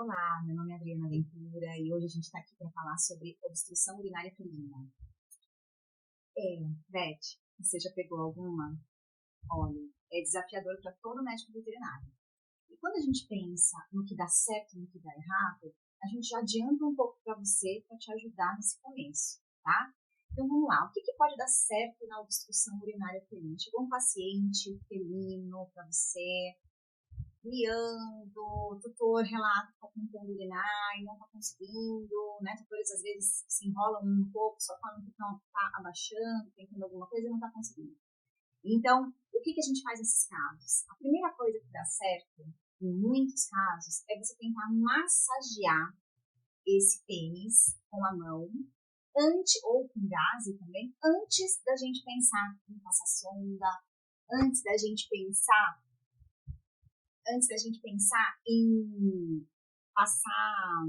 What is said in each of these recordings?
Olá, meu nome é Adriana Ventura e hoje a gente está aqui para falar sobre obstrução urinária felina. Beth, você já pegou alguma? Olha, é desafiador para todo médico veterinário. E quando a gente pensa no que dá certo e no que dá errado, a gente já adianta um pouco para você para te ajudar nesse começo, tá? Então vamos lá, o que pode dar certo na obstrução urinária felina? Chegou um paciente felino para você, miando, o tutor relata que está tentando urinar e não está conseguindo, né? Tutores às vezes se enrolam um pouco, só falam que não está abaixando, tentando alguma coisa e não está conseguindo. Então, o que a gente faz nesses casos? A primeira coisa que dá certo, em muitos casos, é você tentar massagear esse pênis com a mão, ou com gase também, antes da gente pensar em passar sonda, antes da gente pensar em passar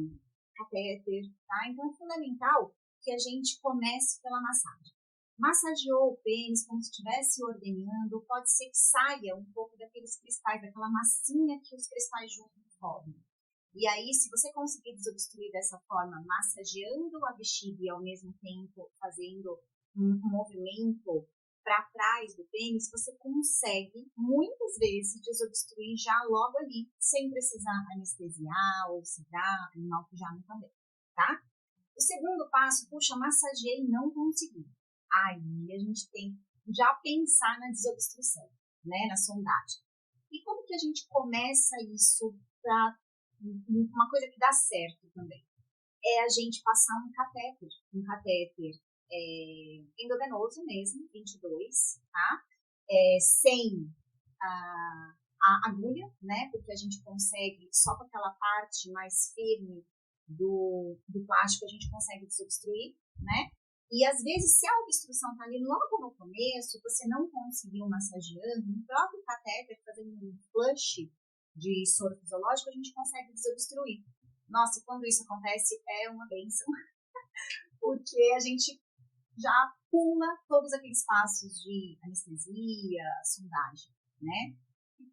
catéter, tá? Então é fundamental que a gente comece pela massagem. Massageou o pênis como se estivesse ordenhando, pode ser que saia um pouco daqueles cristais, daquela massinha que os cristais juntos formam. E aí, se você conseguir desobstruir dessa forma, massageando a bexiga e ao mesmo tempo fazendo um movimento para trás do pênis, você consegue muitas vezes desobstruir já logo ali, sem precisar anestesiar ou sedar, animal pijama também, tá? O segundo passo, puxa, massageei e não consegui. Aí a gente tem que já pensar na desobstrução, né, na sondagem. E como que a gente começa isso para uma coisa que dá certo também? É a gente passar um catéter endovenoso mesmo, 22, tá? Sem a agulha, né? Porque a gente consegue, só com aquela parte mais firme do plástico, a gente consegue desobstruir, né? E às vezes, se a obstrução está ali logo no começo, você não conseguiu massageando, no próprio catéter, fazendo um flush de soro fisiológico, a gente consegue desobstruir. Nossa, e quando isso acontece, é uma bênção, porque a gente já pula todos aqueles passos de anestesia, sondagem, né?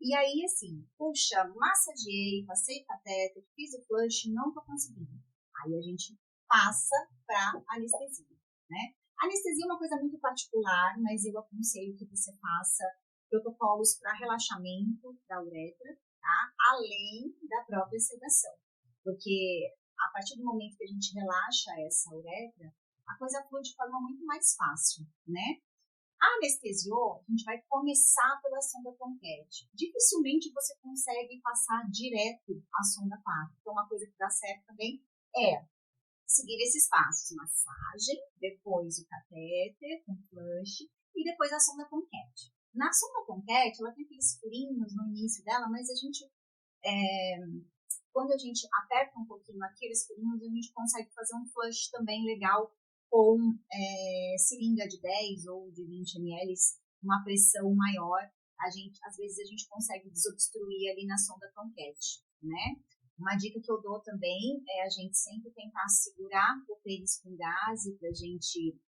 E aí, assim, puxa, massageei, passei catéter, fiz o flush, não tô conseguindo. Aí a gente passa para anestesia, né? Anestesia é uma coisa muito particular, mas eu aconselho que você faça protocolos para relaxamento da uretra, tá? Além da própria sedação. Porque a partir do momento que a gente relaxa essa uretra, a coisa flui de forma muito mais fácil, né? A anestesiou, a gente vai começar pela sonda Tomcat. Dificilmente você consegue passar direto a sonda 4. Então, uma coisa que dá certo também é seguir esses passos. Massagem, depois o catéter, com flush, e depois a sonda Tomcat. Na sonda Tomcat, ela tem aqueles furinhos no início dela, mas a gente, quando a gente aperta um pouquinho aqueles furinhos, a gente consegue fazer um flush também legal com seringa de 10 ou de 20 ml, uma pressão maior, às vezes a gente consegue desobstruir ali na sonda Tomcat, né? Uma dica que eu dou também é a gente sempre tentar segurar o pênis com gase para a gente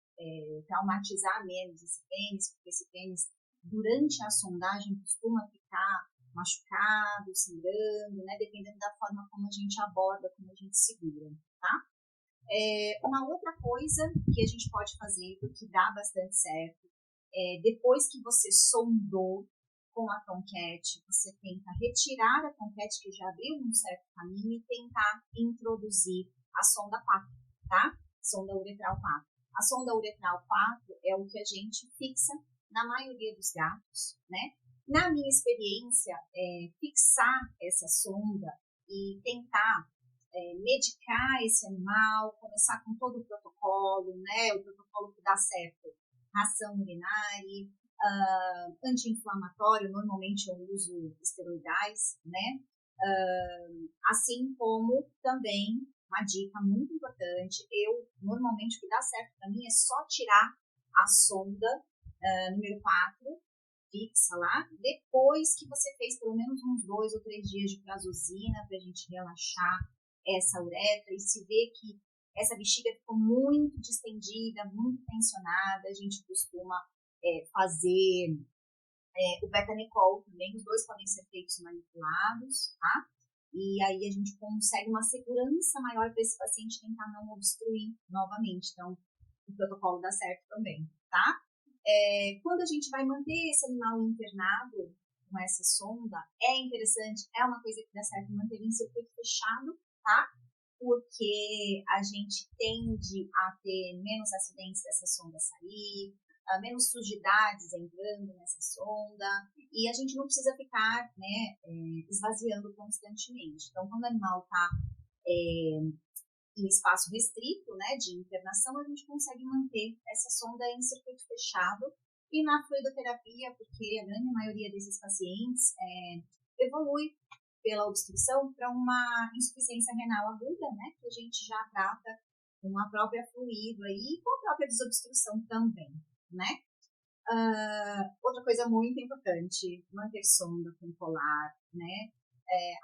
traumatizar menos esse pênis, porque esse pênis, durante a sondagem, costuma ficar machucado, sangrando, né? Dependendo da forma como a gente aborda, como a gente segura, tá? Uma outra coisa que a gente pode fazer, que dá bastante certo, depois que você sondou com a Tomcat, você tenta retirar a Tomcat, que já abriu um certo caminho, e tentar introduzir a sonda 4, tá? Sonda uretral 4. A sonda uretral 4 é o que a gente fixa na maioria dos gatos, né? Na minha experiência, fixar essa sonda e tentar medicar esse animal, começar com todo o protocolo, né? O protocolo que dá certo, ração urinária, anti-inflamatório, normalmente eu uso esteroidais, né? Assim como também, uma dica muito importante, normalmente o que dá certo para mim é só tirar a sonda número 4, fixa lá, depois que você fez pelo menos uns 2 ou 3 dias de prazosina para a gente relaxar essa uretra e se vê que essa bexiga ficou muito distendida, muito tensionada, a gente costuma fazer o betanicol também, os dois podem ser feitos manipulados, tá? e aí a gente consegue uma segurança maior para esse paciente tentar não obstruir novamente. Então, o protocolo dá certo também, tá? Quando a gente vai manter esse animal internado com essa sonda, é interessante, é uma coisa que dá certo manter em circuito fechado, tá? Porque a gente tende a ter menos acidentes dessa sonda sair, menos sujidades entrando nessa sonda, e a gente não precisa ficar, né, esvaziando constantemente. Então, quando o animal está em espaço restrito, né, de internação, a gente consegue manter essa sonda em circuito fechado. E na fluidoterapia, porque a grande maioria desses pacientes evolui pela obstrução para uma insuficiência renal aguda, né, que a gente já trata com a própria fluido aí, e com a própria desobstrução também, né. Outra coisa muito importante, manter sonda com colar, né.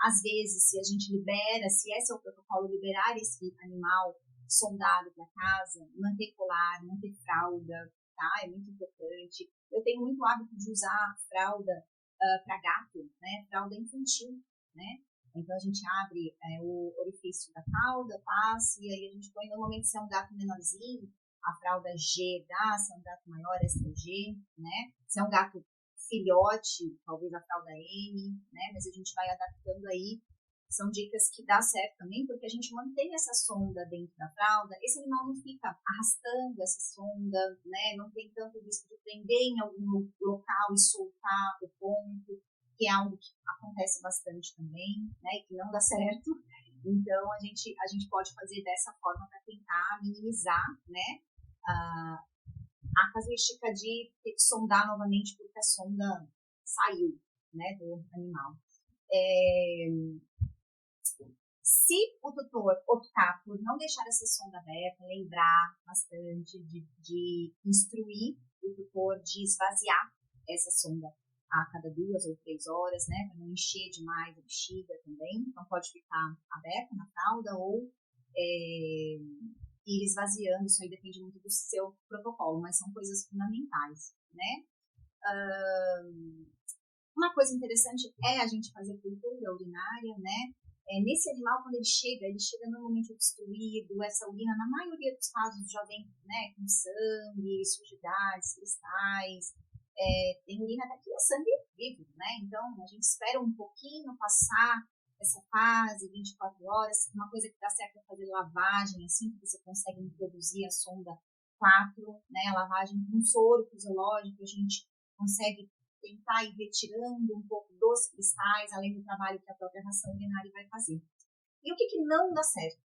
Às vezes, se a gente libera, se esse é o protocolo, liberar esse animal sondado para casa, manter colar, manter fralda, tá? É muito importante. Eu tenho muito hábito de usar fralda para gato, né? Fralda infantil, né? Então a gente abre o orifício da fralda, passa, e aí a gente põe, normalmente se é um gato menorzinho, a fralda G dá, se é um gato maior, extra G, né? Se é um gato filhote, talvez a fralda M, né? Mas a gente vai adaptando aí. São dicas que dá certo também, porque a gente mantém essa sonda dentro da fralda, esse animal não fica arrastando essa sonda, né? Não tem tanto risco de prender em algum local e soltar o ponto, que é algo que acontece bastante também, né? E que não dá certo. Então, a gente pode fazer dessa forma para tentar minimizar, né? A casuística de ter que sondar novamente porque a sonda saiu, né, do animal. Se o tutor optar por não deixar essa sonda aberta, lembrar bastante de instruir o tutor de esvaziar essa sonda a cada 2 ou 3 horas, né, para não encher demais a bexiga também. Então, pode ficar aberta na fralda ou ir esvaziando, isso aí depende muito do seu protocolo, mas são coisas fundamentais, né? Uma coisa interessante é a gente fazer cultura urinária, né? Nesse animal, quando ele chega normalmente obstruído, essa urina, na maioria dos casos, já vem, né, com sangue, sujidades, cristais, tem urina daqui, é sangue líquido, né? Então, a gente espera um pouquinho passar essa fase, 24 horas. Uma coisa que dá certo é fazer lavagem, assim que você consegue introduzir a sonda 4, né? A lavagem com soro fisiológico, a gente consegue tentar ir retirando um pouco dos cristais, além do trabalho que a própria ração urinária vai fazer. E o que não dá certo?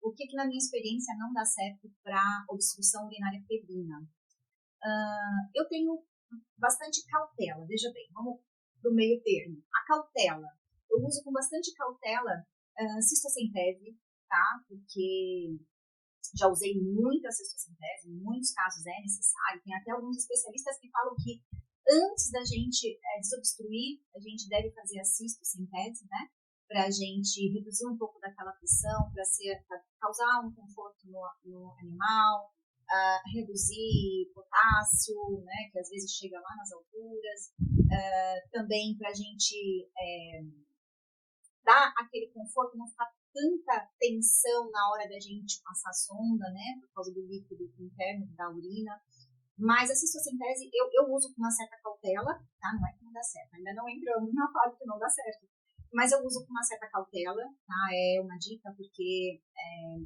O que na minha experiência não dá certo para obstrução urinária febrina? Eu tenho bastante cautela, veja bem, vamos para o meio termo. A cautela, eu uso com bastante cautela cistocentese, tá? Porque já usei muita cistocentese, em muitos casos é necessário. Tem até alguns especialistas que falam que antes da gente desobstruir, a gente deve fazer a cistocentese, né? Para a gente reduzir um pouco daquela pressão, para causar um conforto no animal, reduzir potássio, né? Que às vezes chega lá nas alturas, também para a gente dar aquele conforto, não ficar tanta tensão na hora da gente passar a sonda, né? Por causa do líquido interno da urina. Mas a cistocentese eu uso com uma certa cautela, tá? Não é que não dá certo, ainda não entramos na parte que não dá certo. Mas eu uso com uma certa cautela, tá? É uma dica porque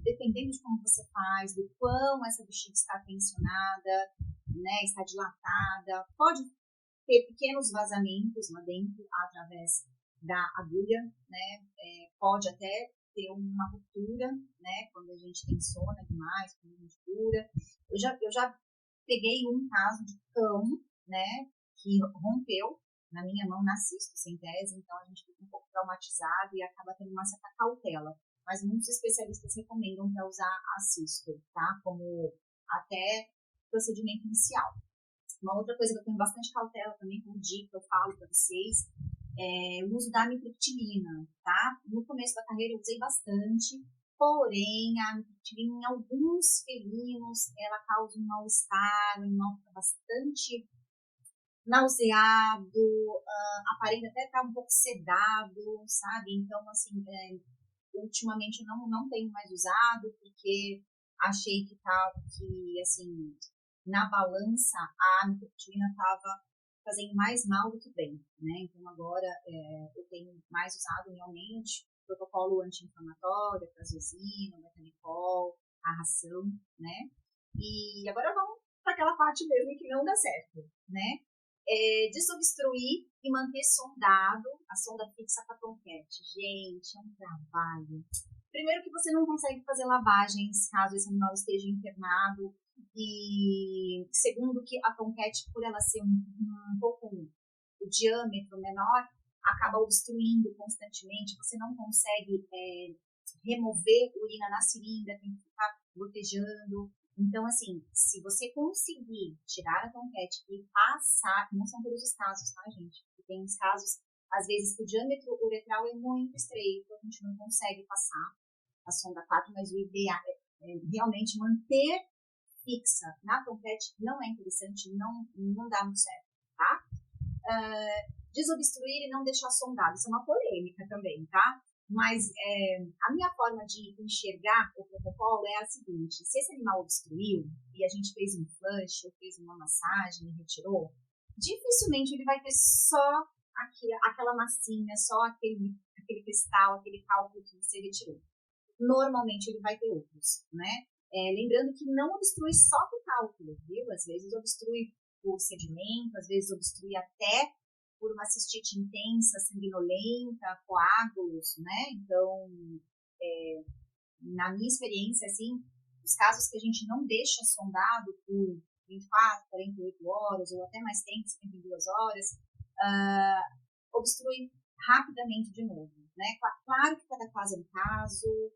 dependendo de como você faz, do quão essa bexiga está tensionada, né? Está dilatada, pode ter pequenos vazamentos lá dentro através da agulha, né? Pode até ter uma ruptura, né? Quando a gente tensiona demais, quando a gente cura. Eu já peguei um caso de cão, né, que rompeu na minha mão na cistocentese, então a gente fica um pouco traumatizado e acaba tendo uma certa cautela. Mas muitos especialistas recomendam para usar a cisto, tá? Como até procedimento inicial. Uma outra coisa que eu tenho bastante cautela também, como dica, eu falo para vocês, é o uso da amitriptilina, tá? No começo da carreira eu usei bastante, porém, a amitriptilina em alguns felinos, ela causa um mal-estar, um mal bastante nauseado, aparenta até estar um pouco sedado, sabe? Então, assim, ultimamente eu não tenho mais usado, porque achei que assim, na balança, a amitriptilina estava fazendo mais mal do que bem, né? Então, agora eu tenho mais usado realmente protocolo anti-inflamatório, prazosina, betanicol, a ração, né? E agora vamos para aquela parte mesmo que não dá certo, né? Desobstruir e manter sondado a sonda fixa com a tonquete. Gente, é um trabalho. Primeiro que você não consegue fazer lavagens caso esse animal esteja internado. E segundo que a tonquete, por ela ser um pouco o diâmetro menor, acaba obstruindo constantemente. Você não consegue remover urina na seringa, tem que ficar gotejando. Então, assim, se você conseguir tirar a tonquete e passar, não são todos os casos, tá, gente? Tem uns casos, às vezes, que o diâmetro uretral é muito estreito, a gente não consegue passar a sonda 4, mas o ideal é realmente manter fixa na tonquete, não é interessante, não dá muito certo, tá? Desobstruir e não deixar sondado, isso é uma polêmica também, tá? Mas a minha forma de enxergar o protocolo é a seguinte: se esse animal obstruiu e a gente fez um flush ou fez uma massagem e retirou, dificilmente ele vai ter só aquela massinha, só aquele cristal, aquele cálculo que você retirou. Normalmente ele vai ter outros, né? Lembrando que não obstrui só por cálculo, viu? Às vezes obstrui por sedimento, às vezes obstrui até por uma cistite intensa, sanguinolenta, coágulos, né? Então, na minha experiência, assim, os casos que a gente não deixa sondado por 24, 48 horas, ou até mais tempo, 52 horas, obstrui rapidamente de novo, né? Claro que cada caso é um caso,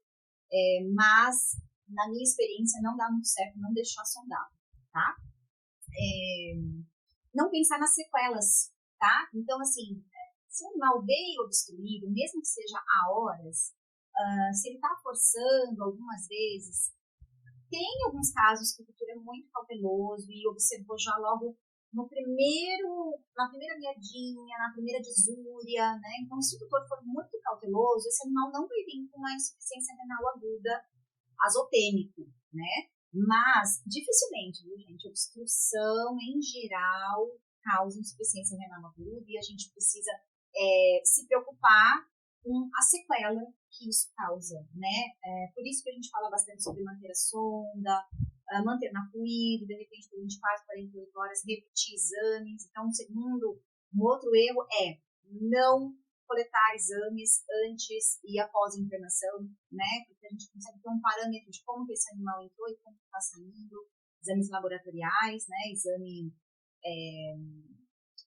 mas, na minha experiência, não dá muito certo não deixar sondado, tá? Não pensar nas sequelas, tá? Então, assim, se o animal veio obstruído, mesmo que seja há horas, se ele está forçando algumas vezes, tem alguns casos que o tutor é muito cauteloso e observou já logo na primeira miadinha, na primeira disúria, né? Então, se o tutor for muito cauteloso, esse animal não vai vir com uma insuficiência renal aguda azotêmico, né? Mas, dificilmente, viu, gente? Obstrução, em geral, causa insuficiência renal aguda e a gente precisa se preocupar com a sequela que isso causa, né? Por isso que a gente fala bastante sobre manter a sonda, manter na fluido, de repente, por 24, 48 horas, repetir exames. Então, um outro erro é não coletar exames antes e após a internação, né? Porque a gente consegue ter um parâmetro de como que esse animal entrou e como está saindo. Exames laboratoriais, né? Exame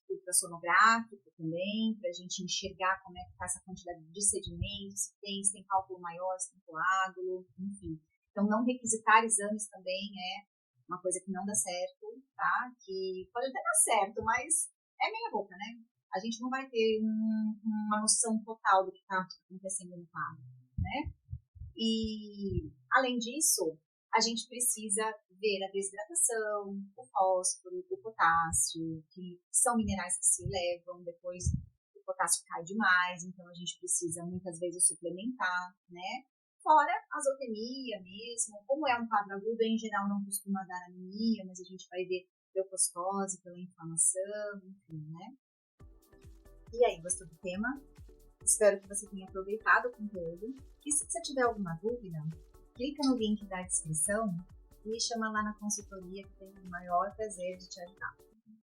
ultrassonográfico também, para a gente enxergar como é que está essa quantidade de sedimentos, se tem cálculo maior, se tem coágulo, enfim. Então, não requisitar exames também é uma coisa que não dá certo, tá? Que pode até dar certo, mas é meia boca, né? A gente não vai ter uma noção total do que está acontecendo no quadro, né? E, além disso, a gente precisa ver a desidratação, o fósforo, o potássio, que são minerais que se elevam, depois o potássio cai demais, então a gente precisa muitas vezes suplementar, né? Fora a azotemia mesmo, como é um quadro agudo, em geral não costuma dar anemia, mas a gente vai ver leucocitose pela inflamação, enfim, né? E aí, gostou do tema? Espero que você tenha aproveitado o conteúdo. E se você tiver alguma dúvida, clica no link da descrição e me chama lá na consultoria que tenho o maior prazer de te ajudar.